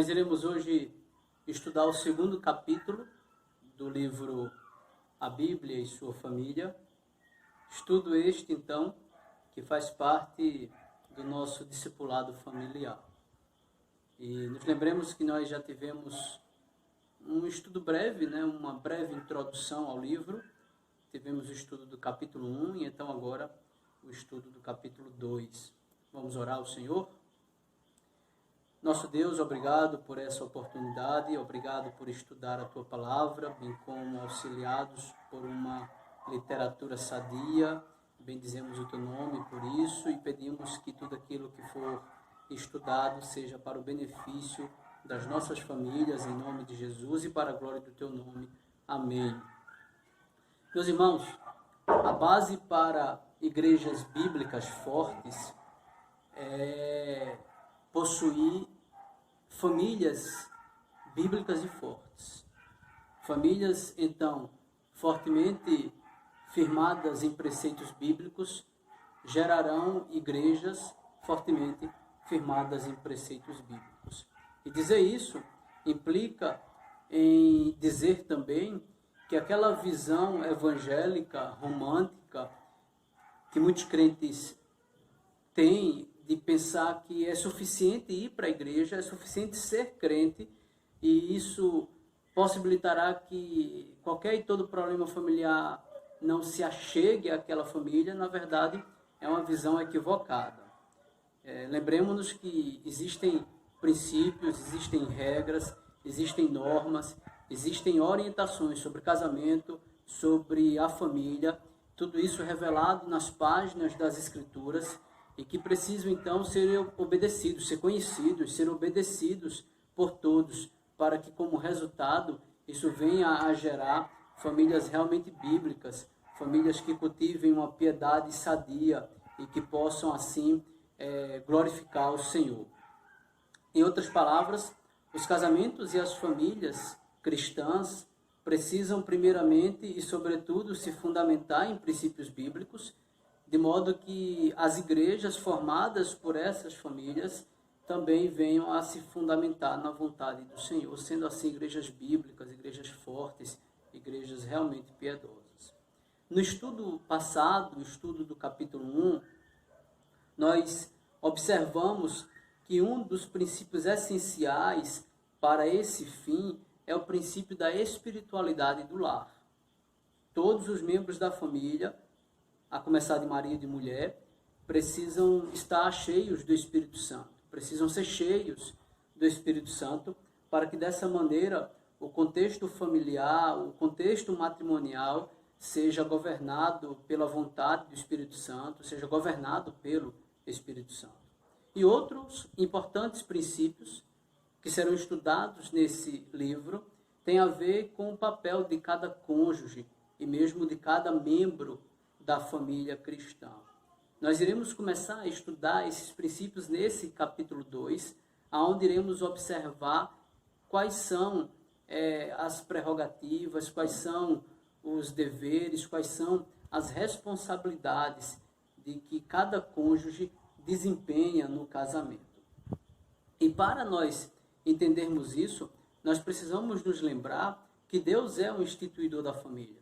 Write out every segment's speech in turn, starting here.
Nós iremos hoje estudar o segundo capítulo do livro A Bíblia e Sua Família. Estudo este, então, que faz parte do nosso discipulado familiar. E nos lembremos que nós já tivemos um estudo breve, uma breve introdução ao livro. Tivemos o estudo do capítulo 1 e então agora o estudo do capítulo 2. Vamos orar ao Senhor? Nosso Deus, obrigado por essa oportunidade, obrigado por estudar a Tua Palavra, bem como auxiliados por uma literatura sadia. Bendizemos o Teu nome por isso e pedimos que tudo aquilo que for estudado seja para o benefício das nossas famílias, em nome de Jesus e para a glória do Teu nome. Amém. Meus irmãos, a base para igrejas bíblicas fortes é possuir famílias bíblicas e fortes. Famílias, então, fortemente firmadas em preceitos bíblicos, gerarão igrejas fortemente firmadas em preceitos bíblicos. E dizer isso implica em dizer também que aquela visão evangélica, romântica, que muitos crentes têm de pensar que é suficiente ir para a igreja, é suficiente ser crente, e isso possibilitará que qualquer e todo problema familiar não se achegue àquela família, na verdade, é uma visão equivocada. Lembremos-nos que existem princípios, existem regras, existem normas, existem orientações sobre casamento, sobre a família, tudo isso revelado nas páginas das Escrituras, e que precisam então ser obedecidos, ser conhecidos, ser obedecidos por todos, para que como resultado isso venha a gerar famílias realmente bíblicas, famílias que cultivem uma piedade sadia e que possam assim glorificar o Senhor. Em outras palavras, os casamentos e as famílias cristãs precisam primeiramente e sobretudo se fundamentar em princípios bíblicos, de modo que as igrejas formadas por essas famílias também venham a se fundamentar na vontade do Senhor, sendo assim igrejas bíblicas, igrejas fortes, igrejas realmente piedosas. No estudo passado, o estudo do capítulo 1, nós observamos que um dos princípios essenciais para esse fim é o princípio da espiritualidade do lar. Todos os membros da família, a começar de marido e de mulher, precisam estar cheios do Espírito Santo, precisam ser cheios do Espírito Santo, para que dessa maneira o contexto familiar, o contexto matrimonial seja governado pela vontade do Espírito Santo, seja governado pelo Espírito Santo. E outros importantes princípios que serão estudados nesse livro têm a ver com o papel de cada cônjuge e mesmo de cada membro da família cristã. Nós iremos começar a estudar esses princípios nesse capítulo 2, onde iremos observar quais são as prerrogativas, quais são os deveres, quais são as responsabilidades de que cada cônjuge desempenha no casamento. E para nós entendermos isso, nós precisamos nos lembrar que Deus é o instituidor da família.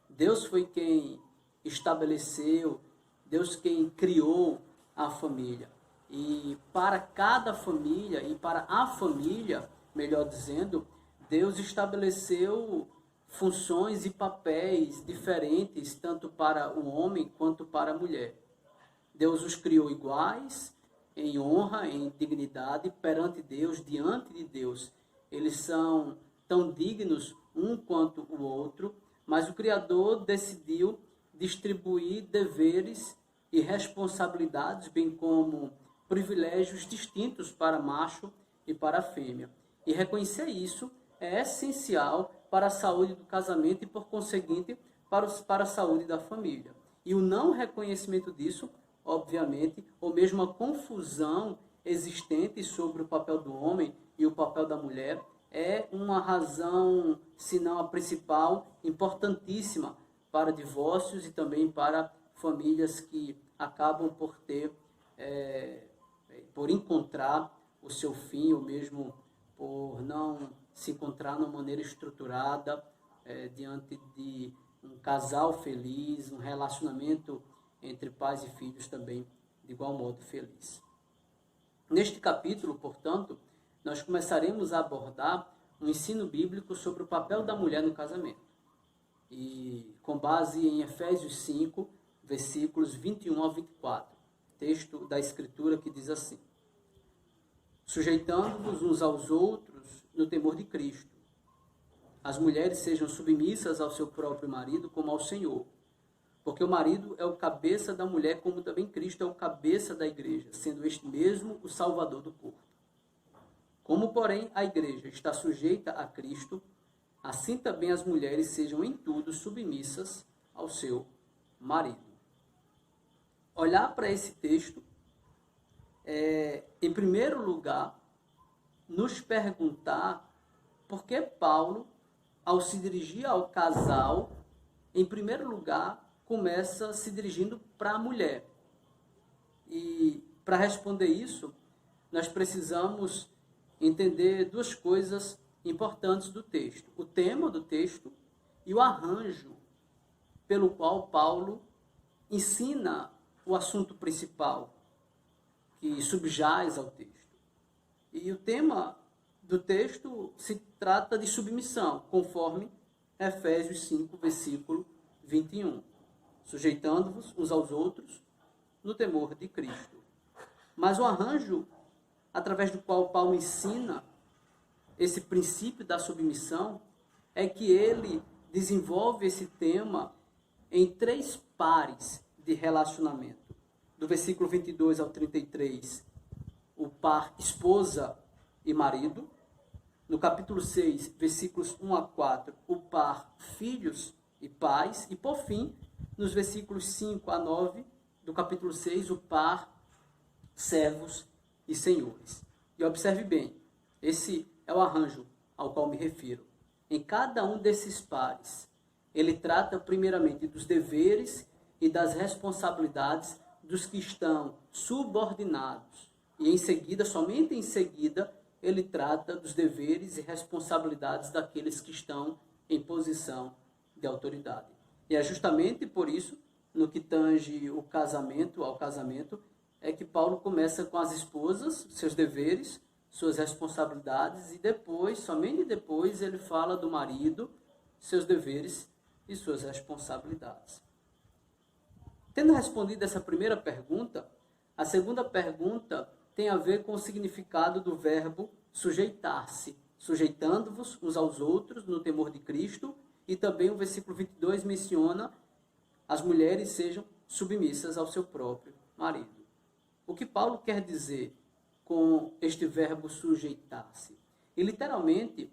Deus foi quem estabeleceu, Deus quem criou a família. E para cada família, e para a família, melhor dizendo, Deus estabeleceu funções e papéis diferentes, tanto para o homem quanto para a mulher. Deus os criou iguais, em honra, em dignidade, perante Deus, diante de Deus. Eles são tão dignos um quanto o outro, mas o Criador decidiu distribuir deveres e responsabilidades, bem como privilégios distintos para macho e para fêmea. E reconhecer isso é essencial para a saúde do casamento e, por conseguinte, para a saúde da família. E o não reconhecimento disso, obviamente, ou mesmo a confusão existente sobre o papel do homem e o papel da mulher, é uma razão, se não a principal, importantíssima para divórcios e também para famílias que acabam por encontrar o seu fim, ou mesmo por não se encontrar de uma maneira estruturada diante de um casal feliz, um relacionamento entre pais e filhos também de igual modo feliz. Neste capítulo, portanto, nós começaremos a abordar um ensino bíblico sobre o papel da mulher no casamento. E com base em Efésios 5, versículos 21 ao 24, texto da Escritura que diz assim: sujeitando-vos uns aos outros no temor de Cristo. As mulheres sejam submissas ao seu próprio marido como ao Senhor, porque o marido é o cabeça da mulher, como também Cristo é o cabeça da igreja, sendo este mesmo o Salvador do corpo. Como, porém, a igreja está sujeita a Cristo, assim também as mulheres sejam em tudo submissas ao seu marido. Olhar para esse texto em primeiro lugar, nos perguntar por que Paulo, ao se dirigir ao casal, em primeiro lugar, começa se dirigindo para a mulher. E para responder isso, nós precisamos entender duas coisas importantes do texto: o tema do texto e o arranjo pelo qual Paulo ensina o assunto principal que subjaz ao texto. E o tema do texto se trata de submissão, conforme Efésios 5, versículo 21. Sujeitando-vos uns aos outros no temor de Cristo. Mas o arranjo através do qual Paulo ensina esse princípio da submissão é que ele desenvolve esse tema em 3 pares de relacionamento. Do versículo 22 ao 33, o par esposa e marido. No capítulo 6, versículos 1 a 4, o par filhos e pais. E, por fim, nos versículos 5 a 9 do capítulo 6, o par servos e senhores. E observe bem, esse é o arranjo ao qual me refiro. Em cada um desses pares, ele trata primeiramente dos deveres e das responsabilidades dos que estão subordinados. E em seguida, somente em seguida, ele trata dos deveres e responsabilidades daqueles que estão em posição de autoridade. E é justamente por isso, no que tange ao casamento, é que Paulo começa com as esposas, seus deveres, suas responsabilidades, e depois, somente depois, ele fala do marido, seus deveres e suas responsabilidades. Tendo respondido essa primeira pergunta, a segunda pergunta tem a ver com o significado do verbo sujeitar-se, sujeitando-vos uns aos outros no temor de Cristo, e também o versículo 22 menciona as mulheres sejam submissas ao seu próprio marido. O que Paulo quer dizer com este verbo sujeitar-se? E literalmente,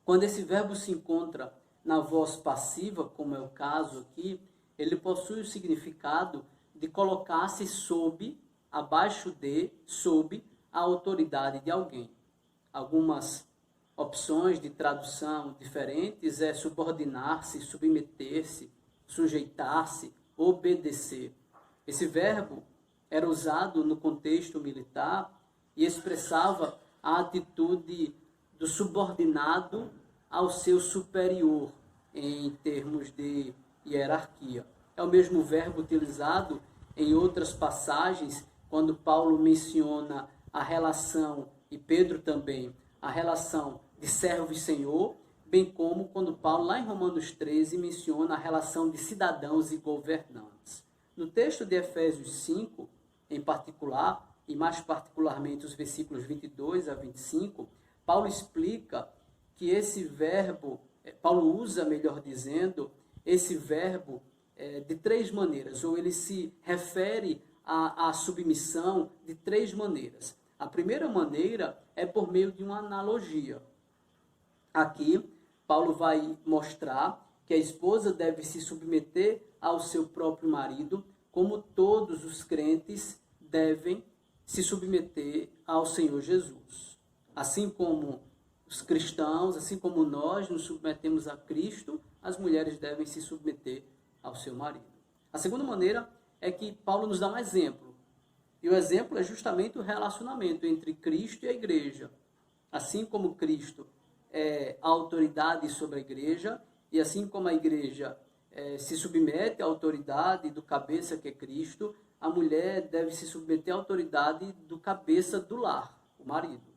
quando esse verbo se encontra na voz passiva, como é o caso aqui, ele possui o significado de colocar-se abaixo de, sob a autoridade de alguém. Algumas opções de tradução diferentes é subordinar-se, submeter-se, sujeitar-se, obedecer. Esse verbo era usado no contexto militar e expressava a atitude do subordinado ao seu superior em termos de hierarquia. É o mesmo verbo utilizado em outras passagens, quando Paulo menciona a relação, e Pedro também, a relação de servo e senhor, bem como quando Paulo, lá em Romanos 13, menciona a relação de cidadãos e governantes. No texto de Efésios 5, em particular, e mais particularmente os versículos 22 a 25, Paulo explica que esse verbo, Paulo usa, melhor dizendo, esse verbo de 3 maneiras, ou ele se refere à submissão de 3 maneiras. A primeira maneira é por meio de uma analogia. Aqui, Paulo vai mostrar que a esposa deve se submeter ao seu próprio marido, como todos os crentes devem se submeter ao Senhor Jesus. Assim como os cristãos, assim como nós nos submetemos a Cristo, as mulheres devem se submeter ao seu marido. A segunda maneira é que Paulo nos dá um exemplo. E o exemplo é justamente o relacionamento entre Cristo e a igreja. assim como Cristo é a autoridade sobre a igreja, e assim como a igreja se submete à autoridade do cabeça que é Cristo, a mulher deve se submeter à autoridade do cabeça do lar, o marido.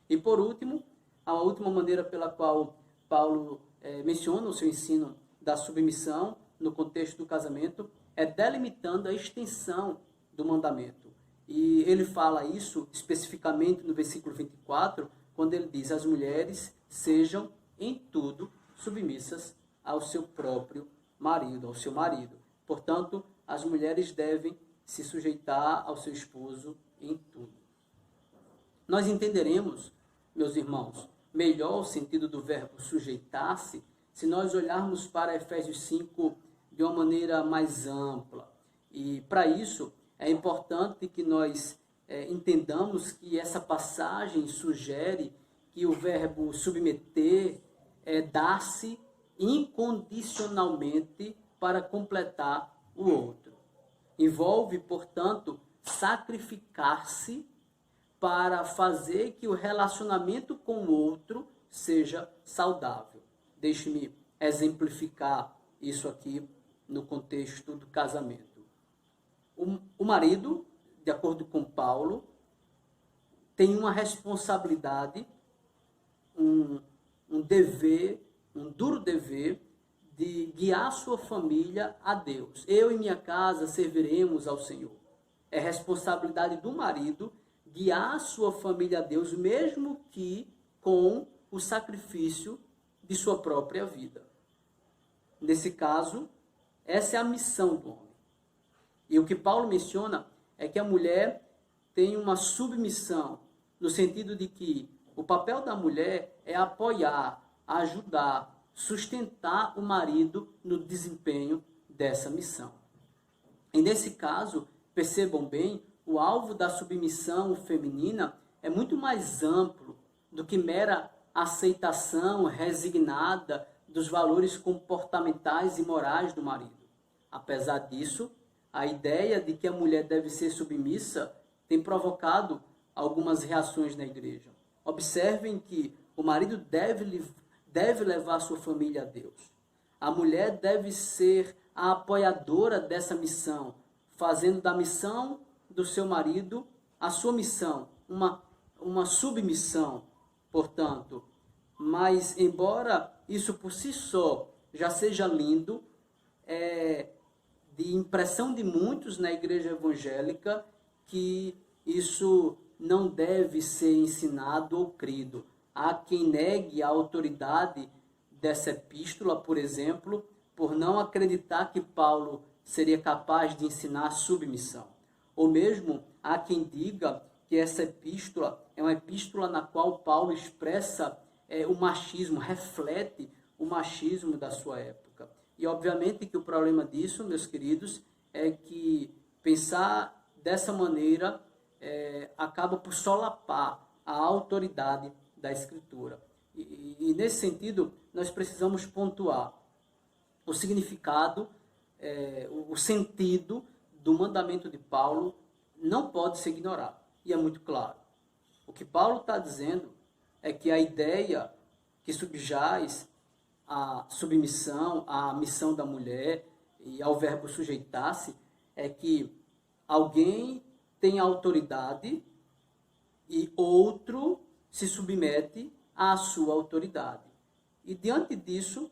E por último, a última maneira pela qual Paulo menciona o seu ensino da submissão no contexto do casamento é delimitando a extensão do mandamento. E ele fala isso especificamente no versículo 24, quando ele diz: as mulheres sejam em tudo submissas ao seu próprio marido, ao seu marido. Portanto, as mulheres devem se sujeitar ao seu esposo em tudo. Nós entenderemos, meus irmãos, melhor o sentido do verbo sujeitar-se se nós olharmos para Efésios 5 de uma maneira mais ampla. E para isso é importante que nós entendamos que essa passagem sugere que o verbo submeter é dar-se incondicionalmente para completar o outro. Envolve, portanto, sacrificar-se para fazer que o relacionamento com o outro seja saudável. Deixe-me exemplificar isso aqui no contexto do casamento. O marido, de acordo com Paulo, tem uma responsabilidade, um dever, um duro dever de guiar sua família a Deus. Eu e minha casa serviremos ao Senhor. É responsabilidade do marido guiar sua família a Deus, mesmo que com o sacrifício de sua própria vida. Nesse caso, essa é a missão do homem. E o que Paulo menciona é que a mulher tem uma submissão, no sentido de que o papel da mulher é apoiar, ajudar, sustentar o marido no desempenho dessa missão. E nesse caso, percebam bem, o alvo da submissão feminina é muito mais amplo do que mera aceitação resignada dos valores comportamentais e morais do marido. Apesar disso, a ideia de que a mulher deve ser submissa tem provocado algumas reações na igreja. Observem que o marido deve levar sua família a Deus. A mulher deve ser a apoiadora dessa missão, fazendo da missão do seu marido a sua missão, uma submissão, portanto. Mas, embora isso por si só já seja lindo, de impressão de muitos na igreja evangélica que isso não deve ser ensinado ou crido. Há quem negue a autoridade dessa epístola, por exemplo, por não acreditar que Paulo seria capaz de ensinar submissão. Ou mesmo há quem diga que essa epístola é uma epístola na qual Paulo expressa o machismo, reflete o machismo da sua época. E obviamente que o problema disso, meus queridos, é que pensar dessa maneira acaba por solapar a autoridade da Escritura. E nesse sentido, nós precisamos pontuar o significado, o sentido do mandamento de Paulo não pode ser ignorado. E é muito claro. O que Paulo está dizendo é que a ideia que subjaz à submissão, à missão da mulher e ao verbo sujeitar-se é que alguém tem autoridade e outro se submete à sua autoridade. E diante disso,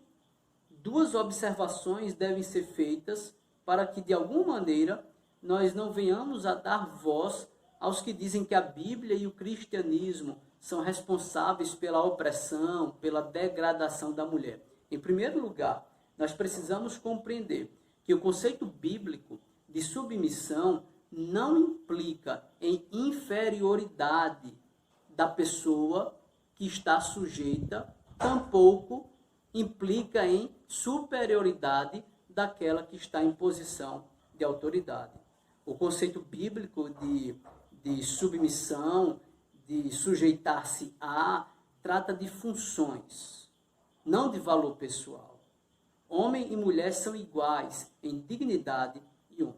duas observações devem ser feitas para que, de alguma maneira, nós não venhamos a dar voz aos que dizem que a Bíblia e o cristianismo são responsáveis pela opressão, pela degradação da mulher. Em primeiro lugar, nós precisamos compreender que o conceito bíblico de submissão não implica em inferioridade da pessoa que está sujeita, tampouco implica em superioridade daquela que está em posição de autoridade. O conceito bíblico de submissão, de sujeitar-se a, trata de funções, não de valor pessoal. Homem e mulher são iguais em dignidade e honra.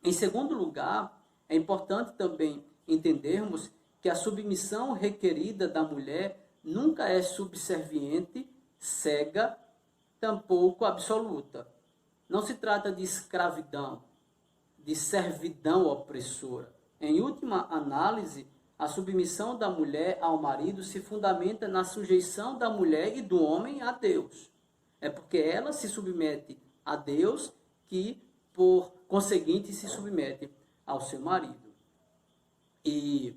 Em segundo lugar, é importante também entendermos que a submissão requerida da mulher nunca é subserviente, cega, tampouco absoluta. Não se trata de escravidão, de servidão opressora. Em última análise, a submissão da mulher ao marido se fundamenta na sujeição da mulher e do homem a Deus. É porque ela se submete a Deus que, por conseguinte, se submete ao seu marido. E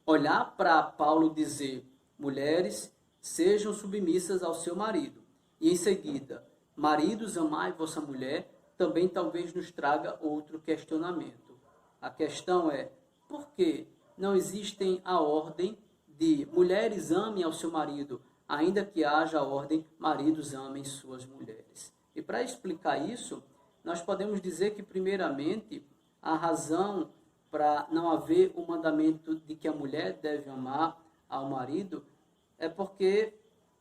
olhar para Paulo dizer, mulheres, sejam submissas ao seu marido. E em seguida, maridos, amai vossa mulher, também talvez nos traga outro questionamento. A questão é, por que não existem a ordem de mulheres amem ao seu marido, ainda que haja a ordem maridos amem suas mulheres? E para explicar isso, nós podemos dizer que, primeiramente, a razão para não haver o mandamento de que a mulher deve amar ao marido é porque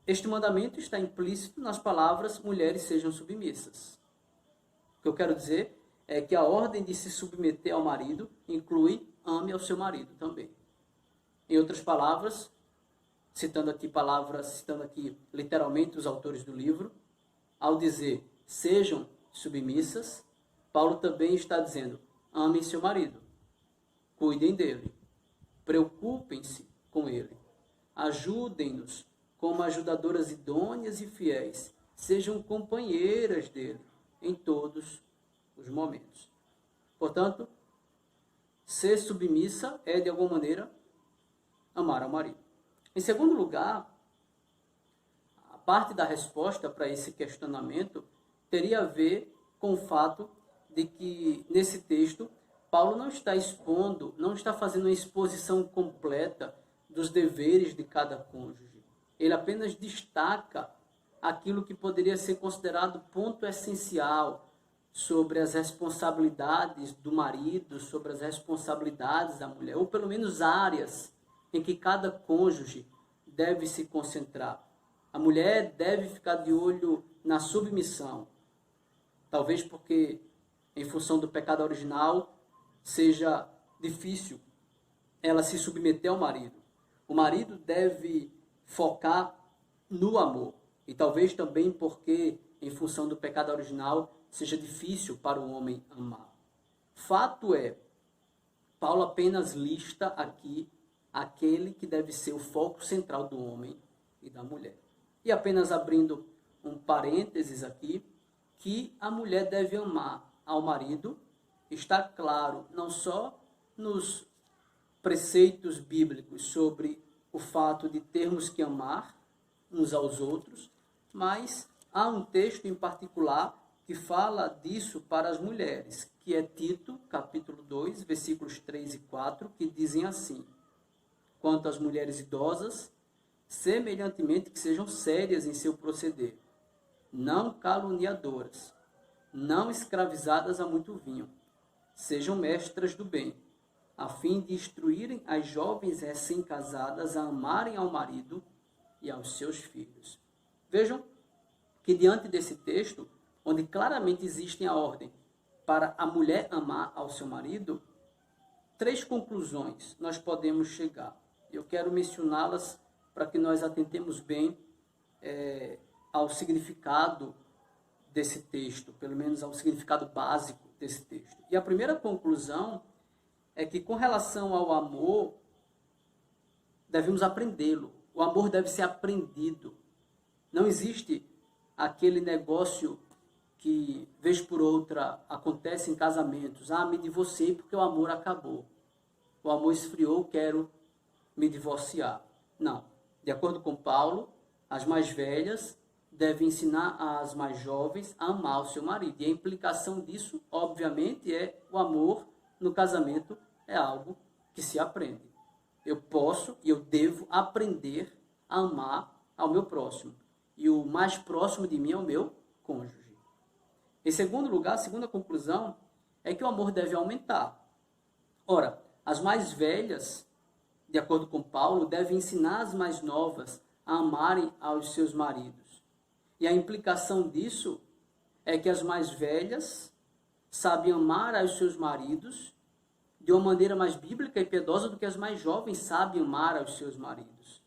este mandamento está implícito nas palavras mulheres sejam submissas. O que eu quero dizer é que a ordem de se submeter ao marido inclui ame ao seu marido também. Em outras palavras, citando aqui literalmente os autores do livro, ao dizer sejam submissas, Paulo também está dizendo amem seu marido, cuidem dele, preocupem-se com ele, ajudem-nos como ajudadoras idôneas e fiéis, sejam companheiras dele em todos os momentos. Portanto, ser submissa é, de alguma maneira, amar ao marido. Em segundo lugar, a parte da resposta para esse questionamento teria a ver com o fato de que, nesse texto, Paulo não está fazendo uma exposição completa dos deveres de cada cônjuge. Ele apenas destaca aquilo que poderia ser considerado ponto essencial sobre as responsabilidades do marido, sobre as responsabilidades da mulher, ou pelo menos áreas em que cada cônjuge deve se concentrar. A mulher deve ficar de olho na submissão, talvez porque, em função do pecado original, seja difícil ela se submeter ao marido. O marido deve focar no amor. E talvez também porque, em função do pecado original, seja difícil para o homem amar. Fato é, Paulo apenas lista aqui aquele que deve ser o foco central do homem e da mulher. E apenas abrindo um parênteses aqui, que a mulher deve amar ao marido, está claro não só nos preceitos bíblicos sobre o fato de termos que amar uns aos outros, mas há um texto em particular que fala disso para as mulheres, que é Tito, capítulo 2, versículos 3 e 4, que dizem assim: quanto às mulheres idosas, semelhantemente que sejam sérias em seu proceder, não caluniadoras, não escravizadas a muito vinho, sejam mestras do bem, a fim de instruírem as jovens recém-casadas a amarem ao marido e aos seus filhos. Vejam que diante desse texto, onde claramente existe a ordem para a mulher amar ao seu marido, 3 conclusões nós podemos chegar. Eu quero mencioná-las para que nós atentemos bem ao significado desse texto, pelo menos ao significado básico desse texto. E a primeira conclusão é que, com relação ao amor, devemos aprendê-lo. O amor deve ser aprendido. Não existe aquele negócio que, vez por outra, acontece em casamentos. Me divorciei porque o amor acabou. O amor esfriou, quero me divorciar. Não. De acordo com Paulo, as mais velhas devem ensinar as mais jovens a amar o seu marido. E a implicação disso, obviamente, é o amor no casamento é algo que se aprende. Eu posso e eu devo aprender a amar ao meu próximo. E o mais próximo de mim é o meu cônjuge. Em segundo lugar, a segunda conclusão é que o amor deve aumentar. Ora, as mais velhas, de acordo com Paulo, devem ensinar as mais novas a amarem aos seus maridos. E a implicação disso é que as mais velhas sabem amar aos seus maridos de uma maneira mais bíblica e piedosa do que as mais jovens sabem amar aos seus maridos.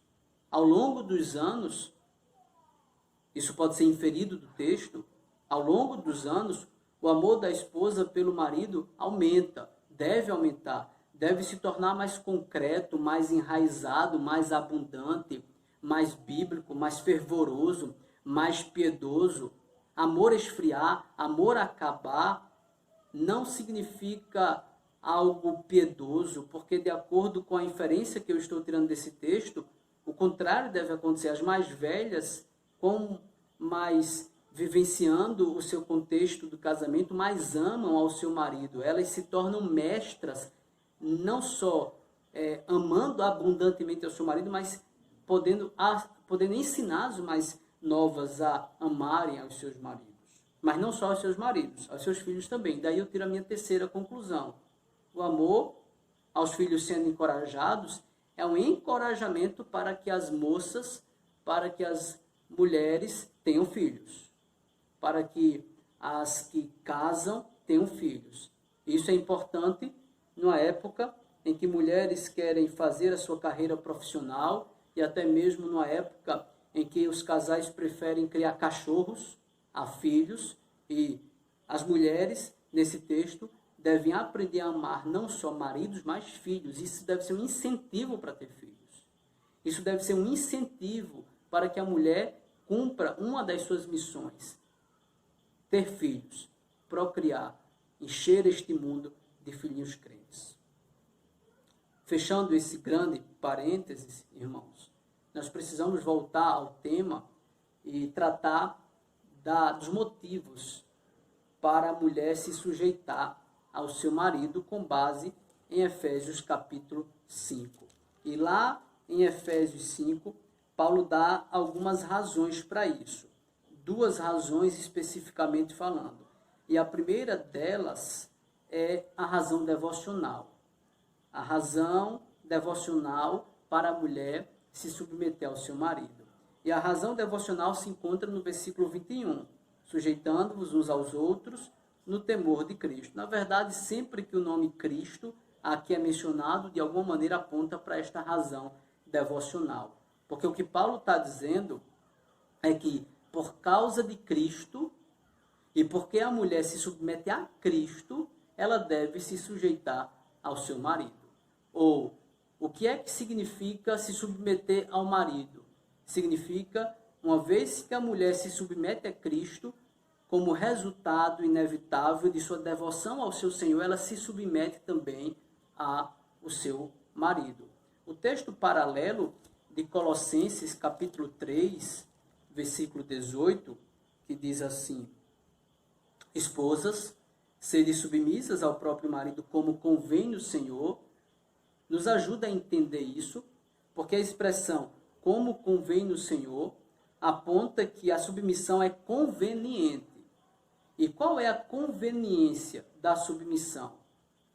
Ao longo dos anos, isso pode ser inferido do texto, ao longo dos anos, o amor da esposa pelo marido aumenta, deve aumentar, deve se tornar mais concreto, mais enraizado, mais abundante, mais bíblico, mais fervoroso, mais piedoso. Amor esfriar, amor acabar, não significa algo piedoso, porque de acordo com a inferência que eu estou tirando desse texto, o contrário deve acontecer. As mais velhas, com mais vivenciando o seu contexto do casamento, mais amam ao seu marido. Elas se tornam mestras, não só amando abundantemente ao seu marido, mas podendo ensinar as mais novas a amarem aos seus maridos. Mas não só aos seus maridos, aos seus filhos também. Daí eu tiro a minha terceira conclusão. O amor aos filhos sendo encorajados é um encorajamento para que as moças, para que as mulheres tenham filhos, para que as que casam tenham filhos. Isso é importante numa época em que mulheres querem fazer a sua carreira profissional e até mesmo numa época em que os casais preferem criar cachorros a filhos, e as mulheres, nesse texto, devem aprender a amar não só maridos, mas filhos. Isso deve ser um incentivo para ter filhos. Isso deve ser um incentivo para que a mulher cumpra uma das suas missões: ter filhos, procriar, encher este mundo de filhinhos crentes. Fechando esse grande parênteses, irmãos, nós precisamos voltar ao tema e tratar dos motivos para a mulher se sujeitar ao seu marido com base em Efésios capítulo 5. E lá em Efésios 5, Paulo dá algumas razões para isso. 2 razões especificamente falando. E a primeira delas é a razão devocional. A razão devocional para a mulher se submeter ao seu marido. E a razão devocional se encontra no versículo 21. Sujeitando-vos uns aos outros no temor de Cristo. Na verdade, sempre que o nome Cristo aqui é mencionado, de alguma maneira aponta para esta razão devocional. Porque o que Paulo está dizendo é que, por causa de Cristo, e porque a mulher se submete a Cristo, ela deve se sujeitar ao seu marido. Ou, o que é que significa se submeter ao marido? Significa, uma vez que a mulher se submete a Cristo, como resultado inevitável de sua devoção ao seu Senhor, ela se submete também ao seu marido. O texto paralelo de Colossenses, capítulo 3, versículo 18, que diz assim: esposas, sede submissas ao próprio marido como convém no Senhor, nos ajuda a entender isso, porque a expressão como convém no Senhor aponta que a submissão é conveniente. E qual é a conveniência da submissão?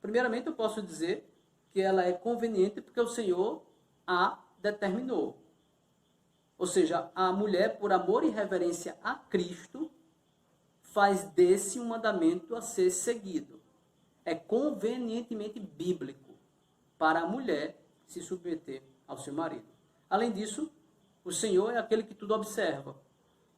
Primeiramente, eu posso dizer que ela é conveniente porque o Senhor a determinou. Ou seja, a mulher, por amor e reverência a Cristo, faz desse um mandamento a ser seguido. É convenientemente bíblico para a mulher se submeter ao seu marido. Além disso, o Senhor é aquele que tudo observa.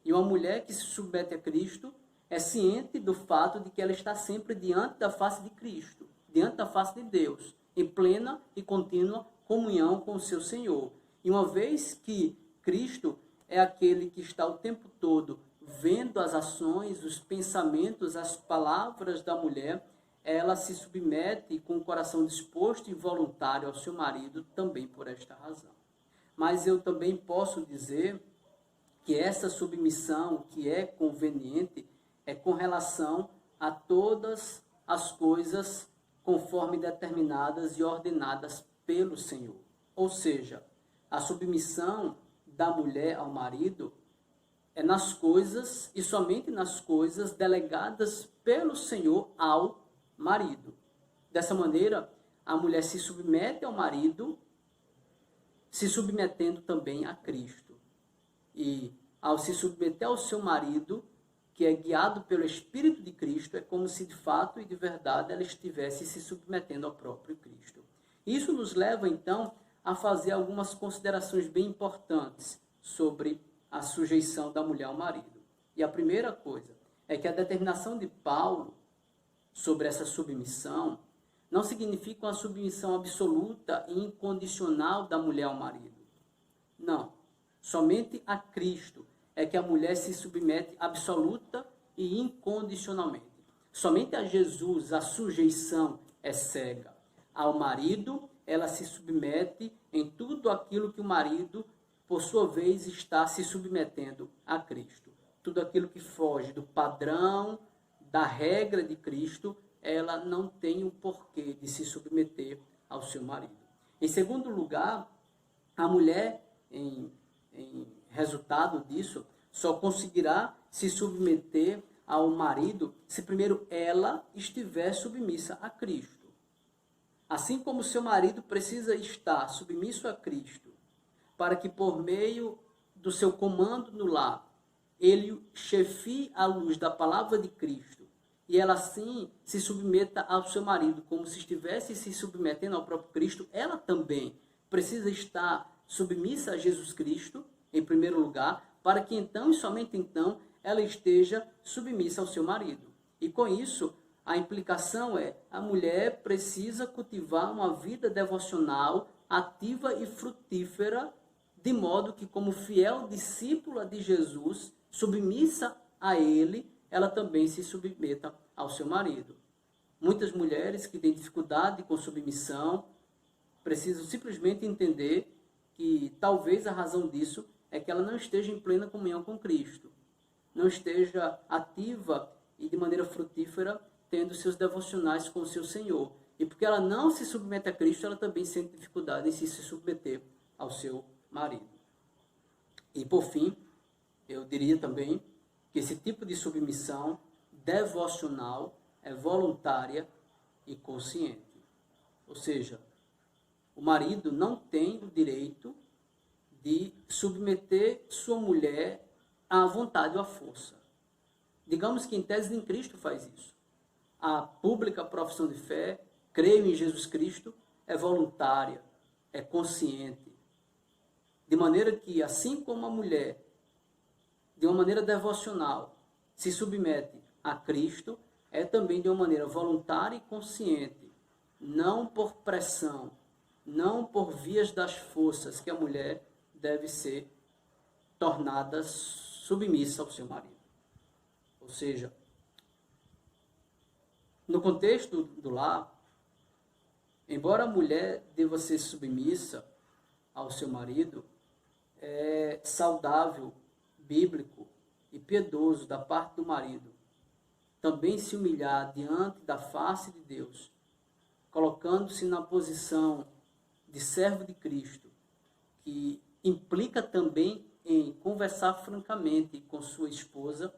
E uma mulher que se submete a Cristo é ciente do fato de que ela está sempre diante da face de Cristo, diante da face de Deus, em plena e contínua comunhão com o seu Senhor. E uma vez que Cristo é aquele que está o tempo todo vendo as ações, os pensamentos, as palavras da mulher, ela se submete com o coração disposto e voluntário ao seu marido também por esta razão. Mas eu também posso dizer que essa submissão que é conveniente é com relação a todas as coisas conforme determinadas e ordenadas pelo Senhor. Ou seja, a submissão da mulher ao marido é nas coisas e somente nas coisas delegadas pelo Senhor ao marido. Dessa maneira, a mulher se submete ao marido, se submetendo também a Cristo. E ao se submeter ao seu marido, que é guiado pelo Espírito de Cristo, é como se de fato e de verdade ela estivesse se submetendo ao próprio Cristo. Isso nos leva, então, a fazer algumas considerações bem importantes sobre a sujeição da mulher ao marido. E a primeira coisa é que a determinação de Paulo sobre essa submissão não significa uma submissão absoluta e incondicional da mulher ao marido. Não. Somente a Cristo é que a mulher se submete absoluta e incondicionalmente. Somente a Jesus a sujeição é cega. Ao marido, ela se submete em tudo aquilo que o marido, por sua vez, está se submetendo a Cristo. Tudo aquilo que foge do padrão, da regra de Cristo, ela não tem o porquê de se submeter ao seu marido. Em segundo lugar, a mulher, em resultado disso, só conseguirá se submeter ao marido se primeiro ela estiver submissa a Cristo. Assim como seu marido precisa estar submisso a Cristo, para que por meio do seu comando no lar, ele chefie à luz da palavra de Cristo, e ela assim se submeta ao seu marido, como se estivesse se submetendo ao próprio Cristo, ela também precisa estar submissa a Jesus Cristo, em primeiro lugar, para que então e somente então ela esteja submissa ao seu marido. E com isso, a implicação é: a mulher precisa cultivar uma vida devocional ativa e frutífera, de modo que, como fiel discípula de Jesus, submissa a ele, ela também se submeta ao seu marido. Muitas mulheres que têm dificuldade com submissão precisam simplesmente entender que talvez a razão disso é que ela não esteja em plena comunhão com Cristo, não esteja ativa e de maneira frutífera tendo seus devocionais com o seu Senhor. E porque ela não se submete a Cristo, ela também sente dificuldade em se submeter ao seu marido. E por fim, eu diria também que esse tipo de submissão devocional é voluntária e consciente. Ou seja, o marido não tem o direito de submeter sua mulher à vontade ou à força. Digamos que em tese em Cristo faz isso. A pública profissão de fé, creio em Jesus Cristo, é voluntária, é consciente. De maneira que, assim como a mulher, de uma maneira devocional, se submete a Cristo, é também de uma maneira voluntária e consciente, não por pressão, não por vias das forças que a mulher deve ser tornada submissa ao seu marido. Ou seja, no contexto do lar, embora a mulher deva ser submissa ao seu marido, é saudável, bíblico e piedoso da parte do marido também se humilhar diante da face de Deus, colocando-se na posição de servo de Cristo, que implica também em conversar francamente com sua esposa,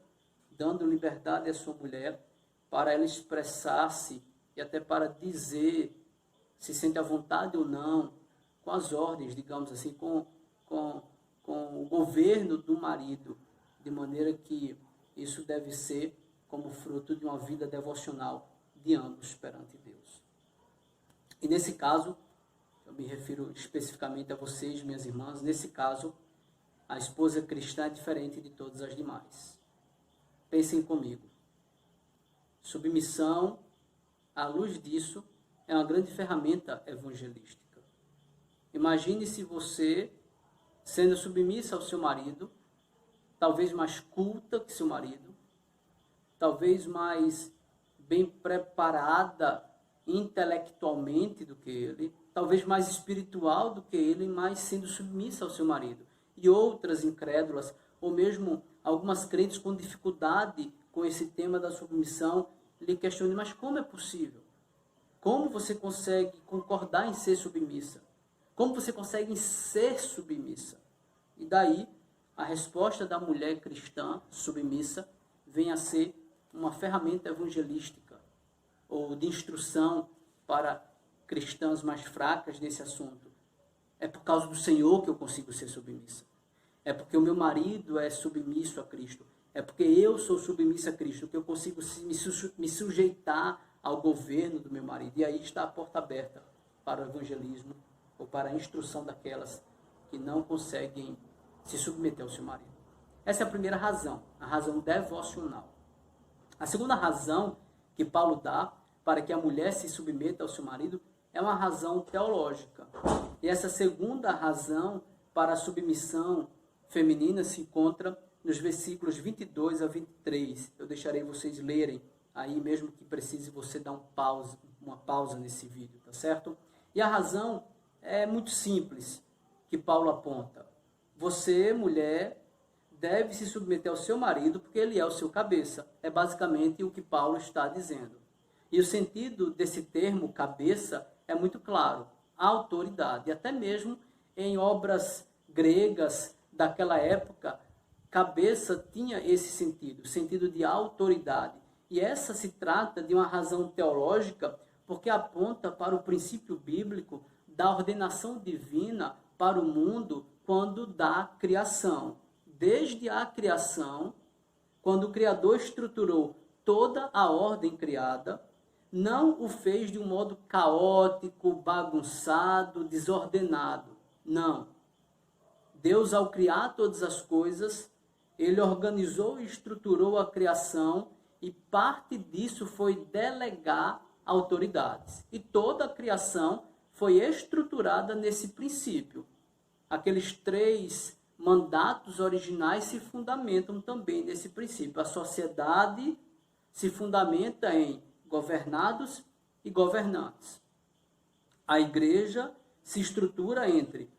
dando liberdade à sua mulher para ela expressar-se e até para dizer se sente à vontade ou não, com as ordens, digamos assim, com o governo do marido, de maneira que isso deve ser como fruto de uma vida devocional de ambos perante Deus. E nesse caso, eu me refiro especificamente a vocês, minhas irmãs, nesse caso, a esposa cristã é diferente de todas as demais. Pensem comigo. Submissão, à luz disso, é uma grande ferramenta evangelística. Imagine se você, sendo submissa ao seu marido, talvez mais culta que seu marido, talvez mais bem preparada intelectualmente do que ele, talvez mais espiritual do que ele, mas sendo submissa ao seu marido. E outras incrédulas, ou mesmo algumas crentes com dificuldade com esse tema da submissão, lhe questionam: mas como é possível? Como você consegue concordar em ser submissa? Como você consegue ser submissa? E daí, a resposta da mulher cristã submissa vem a ser uma ferramenta evangelística ou de instrução para cristãs mais fracas nesse assunto. É por causa do Senhor que eu consigo ser submissa. É porque o meu marido é submisso a Cristo. é porque eu sou submissa a Cristo, que eu consigo me sujeitar ao governo do meu marido. E aí está a porta aberta para o evangelismo ou para a instrução daquelas que não conseguem se submeter ao seu marido. Essa é a primeira razão, a razão devocional. A segunda razão que Paulo dá para que a mulher se submeta ao seu marido é uma razão teológica. E essa segunda razão para a submissão feminina se encontra nos versículos 22 a 23. Eu deixarei vocês lerem aí, mesmo que precise você dar uma pausa nesse vídeo, tá certo? E a razão é muito simples que Paulo aponta. Você, mulher, deve se submeter ao seu marido porque ele é o seu cabeça. É basicamente o que Paulo está dizendo. E o sentido desse termo, cabeça, é muito claro. A autoridade. Até mesmo em obras gregas daquela época, cabeça tinha esse sentido, o sentido de autoridade. E essa se trata de uma razão teológica porque aponta para o princípio bíblico da ordenação divina para o mundo quando da criação. Desde a criação, quando o Criador estruturou toda a ordem criada, não o fez de um modo caótico, bagunçado, desordenado. Não. Deus, ao criar todas as coisas, ele organizou e estruturou a criação e parte disso foi delegar autoridades. E toda a criação foi estruturada nesse princípio. Aqueles 3 mandatos originais se fundamentam também nesse princípio. A sociedade se fundamenta em governados e governantes. A igreja se estrutura entre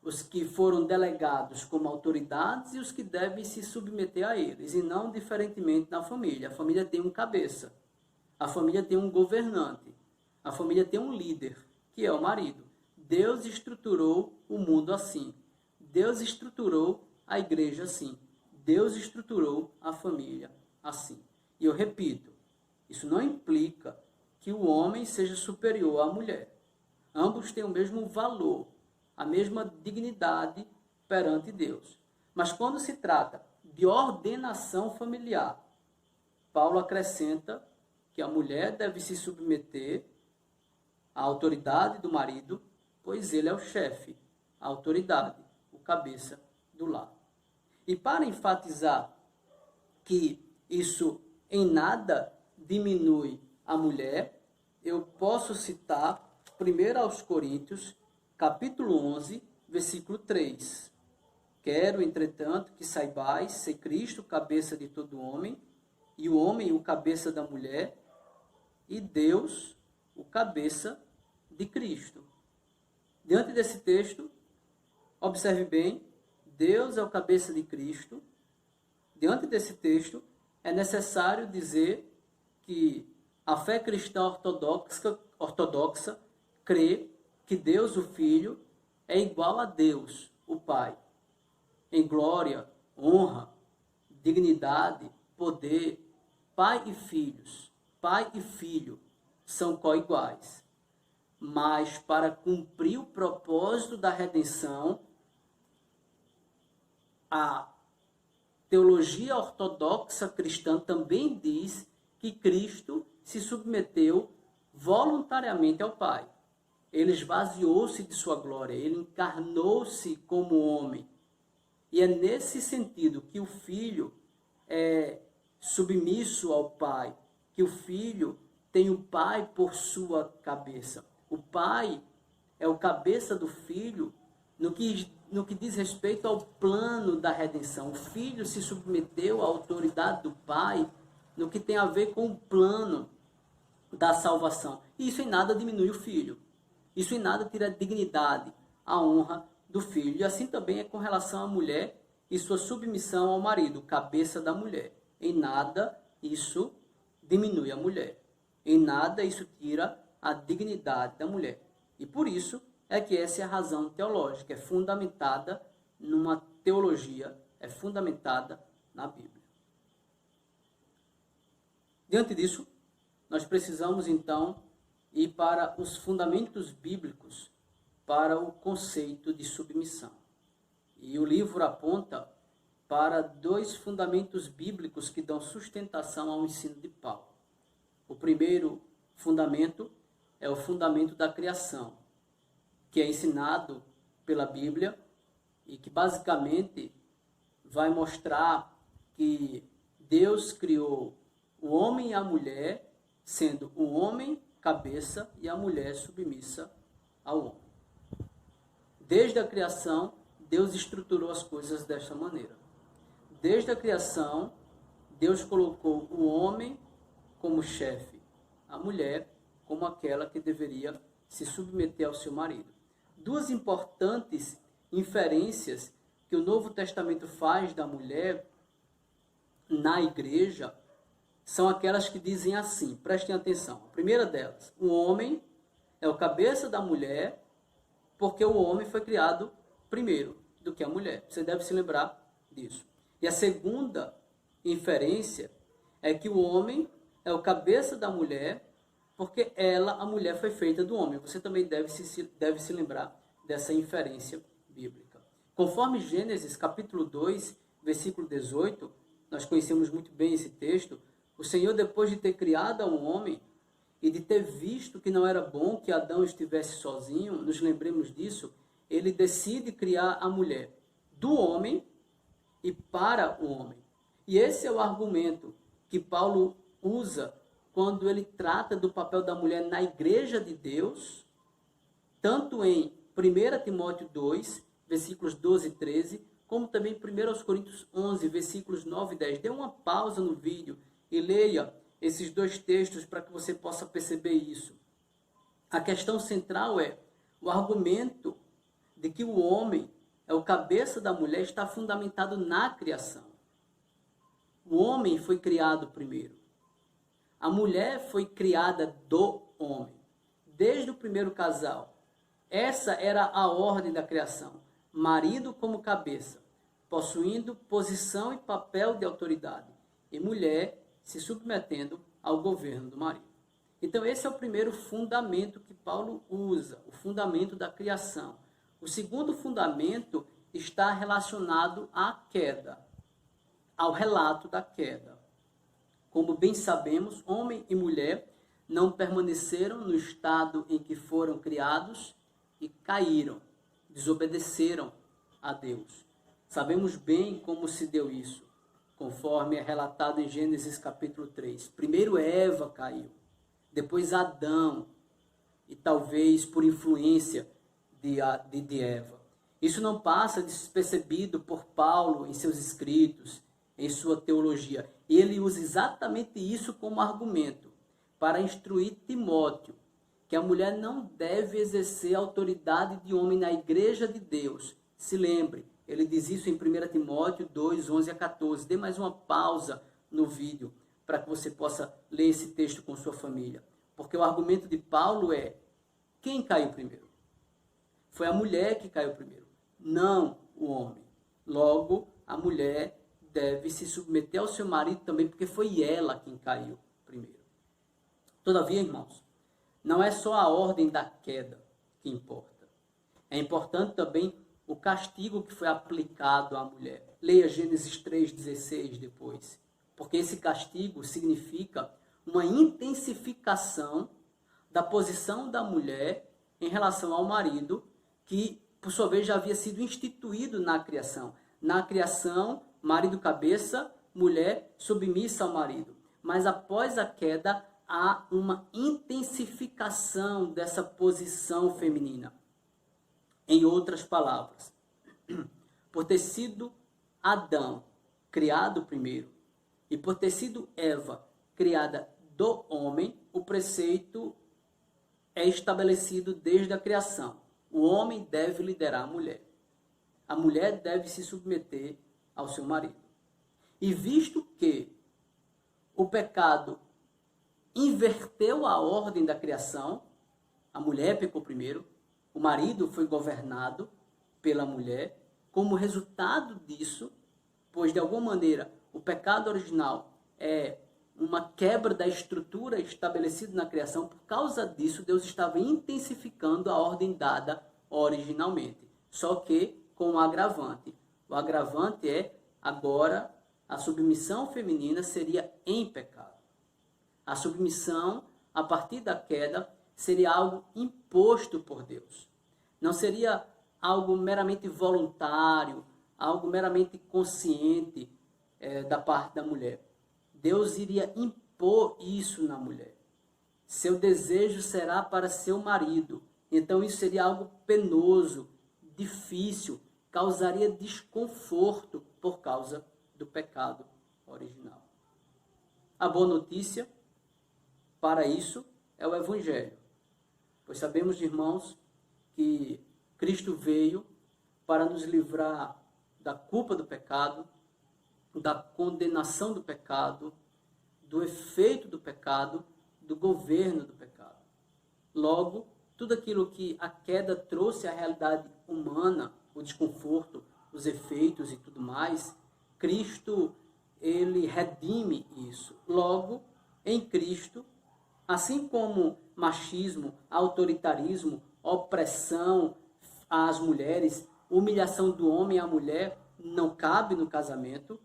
os que foram delegados como autoridades e os que devem se submeter a eles, e não diferentemente na família. A família tem um cabeça, a família tem um governante, a família tem um líder, que é o marido. Deus estruturou o mundo assim. Deus estruturou a igreja assim. Deus estruturou a família assim. E eu repito, isso não implica que o homem seja superior à mulher. Ambos têm o mesmo valor, a mesma dignidade perante Deus. Mas quando se trata de ordenação familiar, Paulo acrescenta que a mulher deve se submeter à autoridade do marido, pois ele é o chefe, a autoridade, o cabeça do lar. E para enfatizar que isso em nada diminui a mulher, eu posso citar 1 aos Coríntios, capítulo 11, versículo 3. Quero, entretanto, que saibais ser Cristo cabeça de todo homem, e o homem o cabeça da mulher, e Deus o cabeça de Cristo. Diante desse texto, observe bem, Deus é o cabeça de Cristo. Diante desse texto, é necessário dizer que a fé cristã ortodoxa crê que Deus, o Filho, é igual a Deus, o Pai, em glória, honra, dignidade, poder. Pai e filho são coiguais. Mas para cumprir o propósito da redenção, a teologia ortodoxa cristã também diz que Cristo se submeteu voluntariamente ao Pai. Ele esvaziou-se de sua glória, ele encarnou-se como homem. E é nesse sentido que o Filho é submisso ao Pai, que o Filho tem o Pai por sua cabeça. O Pai é o cabeça do Filho no que diz respeito ao plano da redenção. O Filho se submeteu à autoridade do Pai no que tem a ver com o plano da salvação. E isso em nada diminui o Filho. Isso em nada tira a dignidade, a honra do Filho. E assim também é com relação à mulher e sua submissão ao marido, cabeça da mulher. Em nada isso diminui a mulher. Em nada isso tira a dignidade da mulher. E por isso é que essa é a razão teológica, é fundamentada numa teologia, é fundamentada na Bíblia. Diante disso, nós precisamos então ir para os fundamentos bíblicos para o conceito de submissão. E o livro aponta para dois fundamentos bíblicos que dão sustentação ao ensino de Paulo. O primeiro fundamento é o fundamento da criação, que é ensinado pela Bíblia e que basicamente vai mostrar que Deus criou o homem e a mulher, sendo o homem cabeça e a mulher submissa ao homem. Desde a criação, Deus estruturou as coisas desta maneira. Desde a criação, Deus colocou o homem como chefe, a mulher como aquela que deveria se submeter ao seu marido. Duas importantes inferências que o Novo Testamento faz da mulher na igreja são aquelas que dizem assim, prestem atenção. A primeira delas, o homem é o cabeça da mulher porque o homem foi criado primeiro do que a mulher. Você deve se lembrar disso. E a segunda inferência é que o homem é o cabeça da mulher porque a mulher foi feita do homem. Você também deve se lembrar dessa inferência bíblica. Conforme Gênesis capítulo 2, versículo 18, nós conhecemos muito bem esse texto, o Senhor, depois de ter criado um homem e de ter visto que não era bom que Adão estivesse sozinho, nos lembremos disso, ele decide criar a mulher do homem e para o homem. E esse é o argumento que Paulo usa quando ele trata do papel da mulher na igreja de Deus, tanto em 1 Timóteo 2, versículos 12 e 13, como também em 1 Coríntios 11, versículos 9 e 10. Dê uma pausa no vídeo e leia esses dois textos para que você possa perceber isso. A questão central é o argumento de que o homem é o cabeça da mulher está fundamentado na criação. O homem foi criado primeiro. A mulher foi criada do homem. Desde o primeiro casal. Essa era a ordem da criação. Marido como cabeça, possuindo posição e papel de autoridade. E mulher se submetendo ao governo do marido. Então esse é o primeiro fundamento que Paulo usa, o fundamento da criação. O segundo fundamento está relacionado à queda, ao relato da queda. Como bem sabemos, homem e mulher não permaneceram no estado em que foram criados e caíram, desobedeceram a Deus. Sabemos bem como se deu isso, conforme é relatado em Gênesis capítulo 3. Primeiro Eva caiu, depois Adão, e talvez por influência de Eva. Isso não passa despercebido por Paulo em seus escritos, em sua teologia. E ele usa exatamente isso como argumento para instruir Timóteo, que a mulher não deve exercer a autoridade de homem na igreja de Deus. Se lembre, ele diz isso em 1 Timóteo 2, 11 a 14. Dê mais uma pausa no vídeo para que você possa ler esse texto com sua família. Porque o argumento de Paulo é, quem caiu primeiro? Foi a mulher que caiu primeiro, não o homem. Logo, a mulher deve se submeter ao seu marido também, porque foi ela quem caiu primeiro. Todavia, irmãos, não é só a ordem da queda que importa. É importante também o castigo que foi aplicado à mulher. Leia Gênesis 3,16 depois. Porque esse castigo significa uma intensificação da posição da mulher em relação ao marido, que, por sua vez, já havia sido instituído na criação. Na criação, marido cabeça, mulher submissa ao marido. Mas após a queda, há uma intensificação dessa posição feminina. Em outras palavras, por ter sido Adão criado primeiro e por ter sido Eva criada do homem, o preceito é estabelecido desde a criação. O homem deve liderar a mulher. A mulher deve se submeter ao seu marido. E visto que o pecado inverteu a ordem da criação, a mulher pecou primeiro, o marido foi governado pela mulher, como resultado disso, pois de alguma maneira o pecado original é uma quebra da estrutura estabelecida na criação, por causa disso Deus estava intensificando a ordem dada originalmente, só que com um agravante. O agravante é Agora, a submissão feminina seria em pecado. A submissão, a partir da queda, seria algo imposto por Deus. Não seria algo meramente voluntário, algo meramente consciente da parte da mulher. Deus iria impor isso na mulher. Seu desejo será para seu marido. Então isso seria algo penoso, difícil, causaria desconforto por causa do pecado original. A boa notícia para isso é o Evangelho. Pois sabemos, irmãos, que Cristo veio para nos livrar da culpa do pecado, da condenação do pecado, do efeito do pecado, do governo do pecado. Logo, tudo aquilo que a queda trouxe à realidade humana, o desconforto, os efeitos e tudo mais, Cristo, ele redime isso. Logo, em Cristo, assim como machismo, autoritarismo, opressão às mulheres, humilhação do homem à mulher, não cabe no casamento,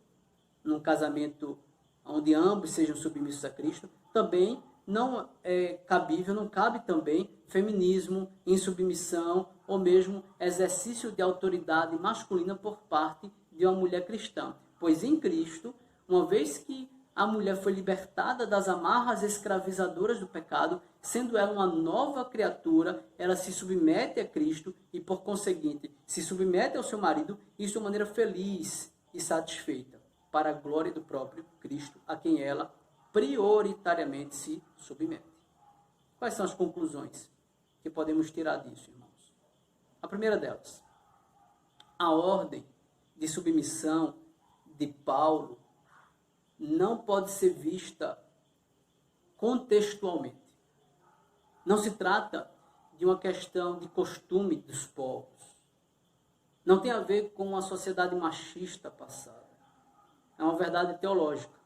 num casamento onde ambos sejam submissos a Cristo, também não é cabível, não cabe também feminismo, insubmissão ou mesmo exercício de autoridade masculina por parte de uma mulher cristã. Pois em Cristo, uma vez que a mulher foi libertada das amarras escravizadoras do pecado, sendo ela uma nova criatura, ela se submete a Cristo e, por conseguinte, se submete ao seu marido, isso de uma maneira feliz e satisfeita, para a glória do próprio Cristo, a quem ela prioritariamente se submete. Quais são as conclusões que podemos tirar disso, irmãos? A primeira delas, a ordem de submissão de Paulo não pode ser vista contextualmente. Não se trata de uma questão de costume dos povos. Não tem a ver com a sociedade machista passada. É uma verdade teológica.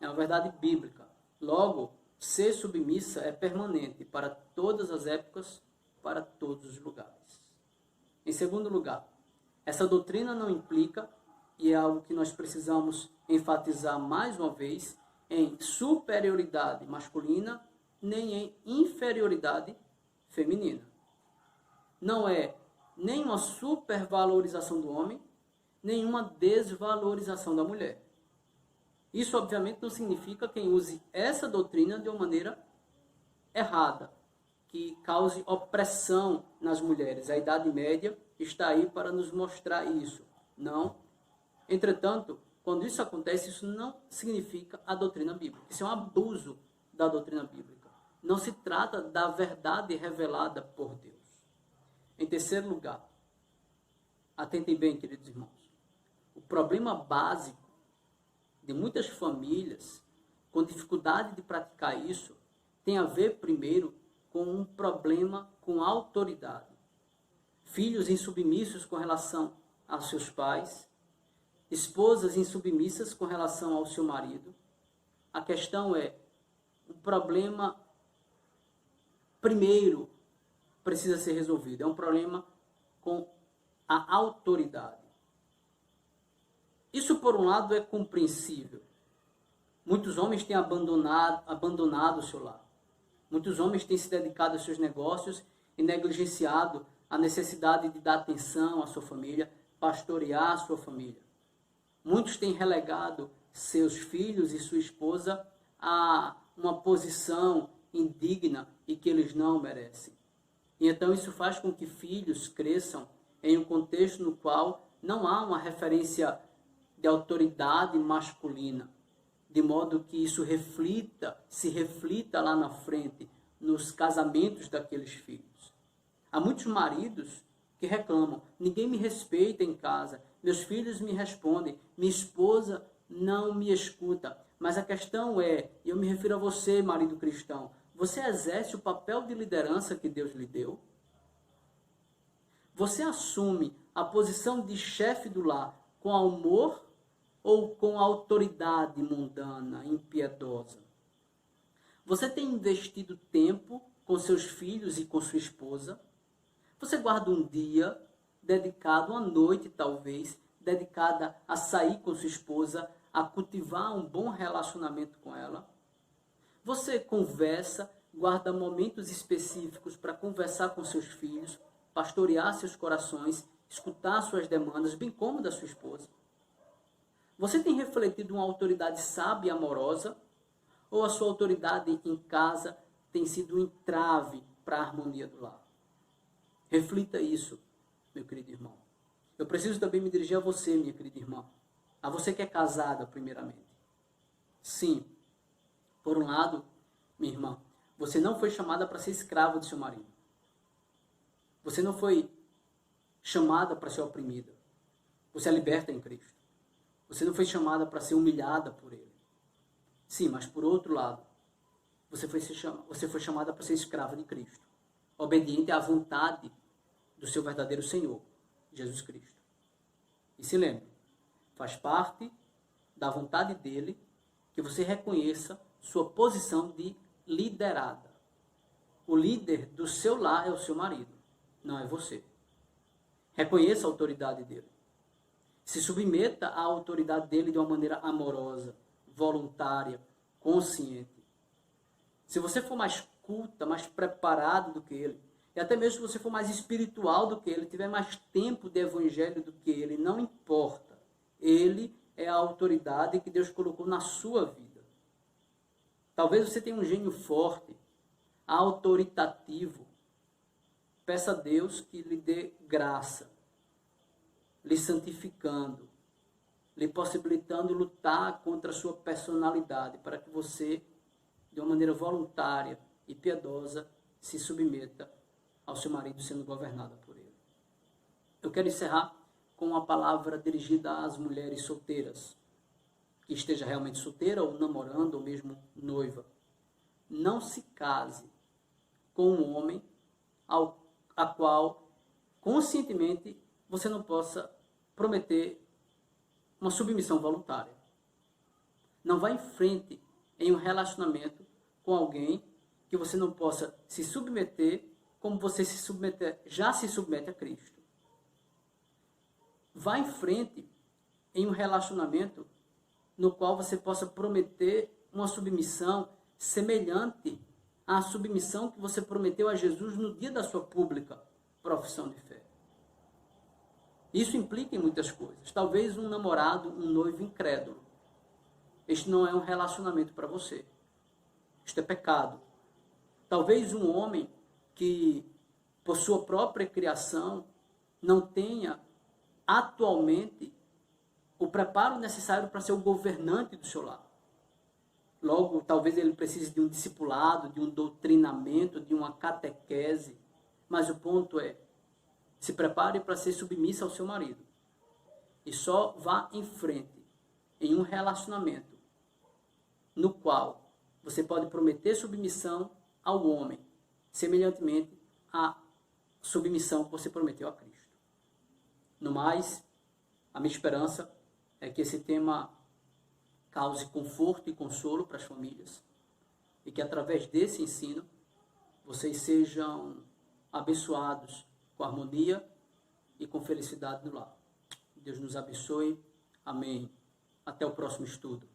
É uma verdade bíblica. Logo, ser submissa é permanente para todas as épocas, para todos os lugares. Em segundo lugar, essa doutrina não implica, e é algo que nós precisamos enfatizar mais uma vez, em superioridade masculina, nem em inferioridade feminina. Não é nem uma supervalorização do homem, nem uma desvalorização da mulher. Isso, obviamente, não significa quem use essa doutrina de uma maneira errada, que cause opressão nas mulheres. A Idade Média está aí para nos mostrar isso. Não. Entretanto, quando isso acontece, isso não significa a doutrina bíblica. Isso é um abuso da doutrina bíblica. Não se trata da verdade revelada por Deus. Em terceiro lugar, atentem bem, queridos irmãos, o problema básico de muitas famílias com dificuldade de praticar isso tem a ver, primeiro, com um problema com autoridade. Filhos insubmissos com relação aos seus pais, esposas insubmissas com relação ao seu marido. A questão é, o problema primeiro precisa ser resolvido. É um problema com a autoridade. Isso, por um lado, é compreensível. Muitos homens têm abandonado o seu lar. Muitos homens têm se dedicado aos seus negócios e negligenciado a necessidade de dar atenção à sua família, pastorear a sua família. Muitos têm relegado seus filhos e sua esposa a uma posição indigna e que eles não merecem. E então isso faz com que filhos cresçam em um contexto no qual não há uma referência de autoridade masculina, de modo que isso se reflita lá na frente, nos casamentos daqueles filhos. Há muitos maridos que reclamam, ninguém me respeita em casa, meus filhos me respondem, minha esposa não me escuta. Mas a questão é, e eu me refiro a você, marido cristão, você exerce o papel de liderança que Deus lhe deu? Você assume a posição de chefe do lar com amor ou com autoridade mundana, impiedosa? Você tem investido tempo com seus filhos e com sua esposa? Você guarda um dia dedicado, uma noite talvez, dedicada a sair com sua esposa, a cultivar um bom relacionamento com ela? Você conversa, guarda momentos específicos para conversar com seus filhos, pastorear seus corações, escutar suas demandas, bem como da sua esposa? Você tem refletido uma autoridade sábia e amorosa? Ou a sua autoridade em casa tem sido um entrave para a harmonia do lar? Reflita isso, meu querido irmão. Eu preciso também me dirigir a você, minha querida irmã. A você que é casada, primeiramente. Sim, por um lado, minha irmã, você não foi chamada para ser escrava do seu marido. Você não foi chamada para ser oprimida. Você é liberta em Cristo. Você não foi chamada para ser humilhada por Ele. Sim, mas por outro lado, você foi chamada para ser escrava de Cristo. Obediente à vontade do seu verdadeiro Senhor, Jesus Cristo. E se lembre, faz parte da vontade dele que você reconheça sua posição de liderada. O líder do seu lar é o seu marido, não é você. Reconheça a autoridade dele. Se submeta à autoridade dele de uma maneira amorosa, voluntária, consciente. Se você for mais culta, mais preparado do que ele, e até mesmo se você for mais espiritual do que ele, tiver mais tempo de evangelho do que ele, não importa. Ele é a autoridade que Deus colocou na sua vida. Talvez você tenha um gênio forte, autoritativo. Peça a Deus que lhe dê graça, lhe santificando, lhe possibilitando lutar contra a sua personalidade, para que você, de uma maneira voluntária e piedosa, se submeta ao seu marido sendo governada por ele. Eu quero encerrar com uma palavra dirigida às mulheres solteiras, que esteja realmente solteira ou namorando ou mesmo noiva. Não se case com um homem a qual conscientemente você não possa prometer uma submissão voluntária. Não vá em frente em um relacionamento com alguém que você não possa se submeter como você já se submete a Cristo. Vá em frente em um relacionamento no qual você possa prometer uma submissão semelhante à submissão que você prometeu a Jesus no dia da sua pública profissão de fé. Isso implica em muitas coisas. Talvez um namorado, um noivo incrédulo. Este não é um relacionamento para você. Isto é pecado. Talvez um homem que, por sua própria criação, não tenha atualmente o preparo necessário para ser o governante do seu lar. Logo, talvez ele precise de um discipulado, de um doutrinamento, de uma catequese. Mas o ponto é, se prepare para ser submissa ao seu marido. E só vá em frente em um relacionamento no qual você pode prometer submissão ao homem, semelhantemente à submissão que você prometeu a Cristo. No mais, a minha esperança é que esse tema cause conforto e consolo para as famílias e que através desse ensino vocês sejam abençoados com harmonia e com felicidade no lar. Deus nos abençoe. Amém. Até o próximo estudo.